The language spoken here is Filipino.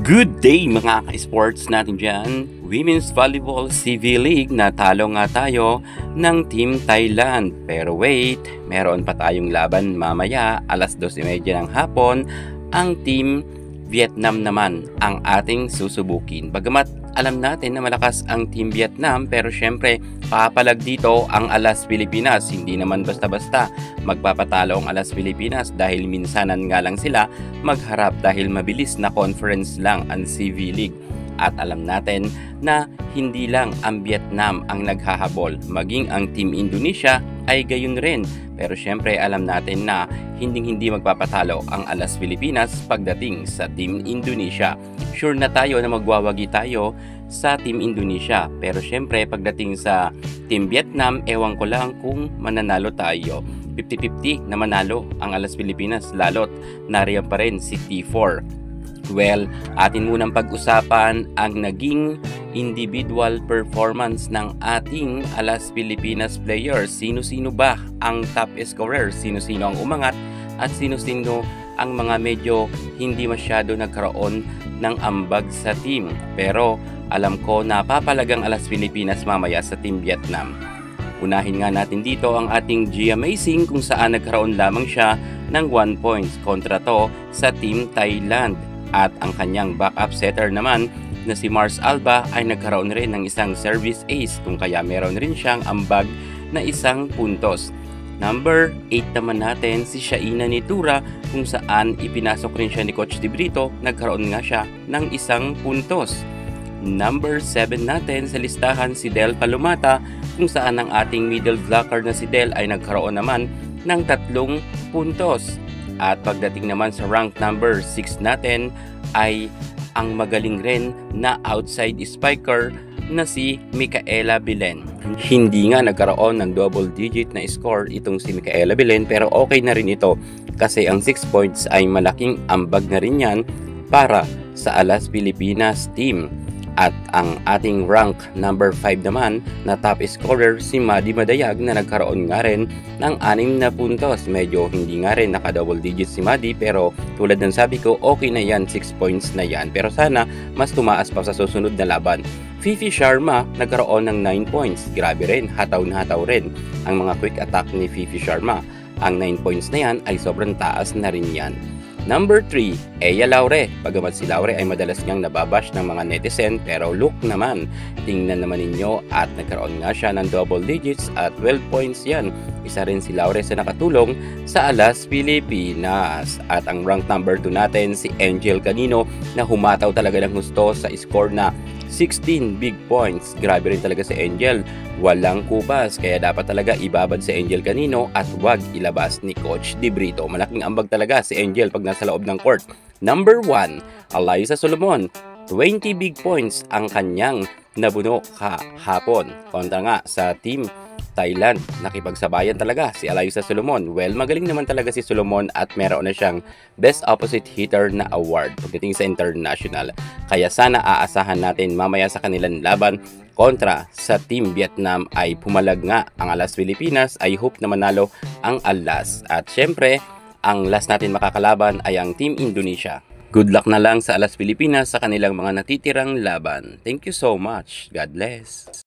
Good day mga ka-sports natin dyan. Women's Volleyball CV League, natalo nga tayo ng Team Thailand. Pero wait, meron pa tayong laban mamaya, alas 2:30 ng hapon. Ang Team Vietnam naman ang ating susubukin. Bagamat alam natin na malakas ang Team Vietnam, pero syempre papalag dito ang Alas Pilipinas. Hindi naman basta-basta magpapatalo ang Alas Pilipinas dahil minsanan nga lang sila magharap dahil mabilis na conference lang ang CV League. At alam natin na hindi lang ang Vietnam ang naghahabol, maging ang Team Indonesia ay gayon rin. Pero syempre alam natin na hindi magpapatalo ang Alas Pilipinas pagdating sa Team Indonesia. Sure na tayo na magwawagi tayo sa Team Indonesia. Pero syempre pagdating sa Team Vietnam, ewan ko lang kung mananalo tayo. 50-50 na manalo ang Alas Pilipinas, lalo't nariyan pa rin si T4. Well, atin munang pag-usapan ang naging individual performance ng ating Alas Pilipinas players. Sino-sino ba ang top scorer? Sino-sino ang umangat? At sino-sino ang mga medyo hindi masyado nagkaroon ng ambag sa team? Pero alam ko na papalagang Alas Pilipinas mamaya sa Team Vietnam. Unahin nga natin dito ang ating G Amazing kung saan nagkaroon lamang siya ng 1 points kontra to sa Team Thailand. At ang kanyang backup setter naman na si Mars Alba ay nagkaroon rin ng isang service ace, kung kaya meron rin siyang ambag na 1 puntos. Number 8 naman natin si Shaina Nitura, kung saan ipinasok rin siya ni Coach De Brito, nagkaroon nga siya ng 1 puntos. Number 7 natin sa listahan si Del Palomata, kung saan ang ating middle blocker na si Del ay nagkaroon naman ng 3 puntos. At pagdating naman sa rank number 6 natin ay ang magaling rin na outside spiker na si Micaela Bilen. Hindi nga nagkaroon ng double digit na score itong si Micaela Bilen, pero okay na rin ito kasi ang 6 points ay malaking ambag na rin yan para sa Alas Pilipinas team. At ang ating rank number 5 naman na top scorer si Madi Madayag na nagkaroon nga rin ng 6 na puntos. Medyo hindi nga rin naka-double digit si Madi, pero tulad ng sabi ko, okay na yan, 6 points na yan. Pero sana mas tumaas pa sa susunod na laban. Fifi Sharma nagkaroon ng 9 points. Grabe rin, hataw na hataw rin ang mga quick attack ni Fifi Sharma. Ang 9 points na yan ay sobrang taas na rin yan. Number 3, Eya Laure. Bagamat si Laure ay madalas niyang nababash ng mga netizen, pero look naman, tingnan naman ninyo at nagkaroon nga siya ng double digits at 12 points yan. Isa rin si Laure sa nakatulong sa Alas Pilipinas. At ang rank number 2 natin si Angel Canino na humataw talaga ng gusto sa score na 16 big points. Grabe rin talaga si Angel. Walang kupas, kaya dapat talaga ibabad si Angel Canino at wag ilabas ni Coach De Brito. Malaking ambag talaga si Angel pag nasa loob ng court. Number 1, Alyssa Solomon. 20 big points ang kanyang nabuno kahapon kontra nga sa Team Thailand. Nakipagsabayan talaga si Alyssa Solomon. Well, magaling naman talaga si Solomon at meron na siyang Best Opposite Hitter na award pagdating sa international. Kaya sana aasahan natin mamaya sa kanilang laban kontra sa Team Vietnam ay pumalag nga ang Alas Pilipinas. I hope na manalo ang Alas. At syempre, ang last natin makakalaban ay ang Team Indonesia. Good luck na lang sa Alas Pilipinas sa kanilang mga natitirang laban. Thank you so much. God bless.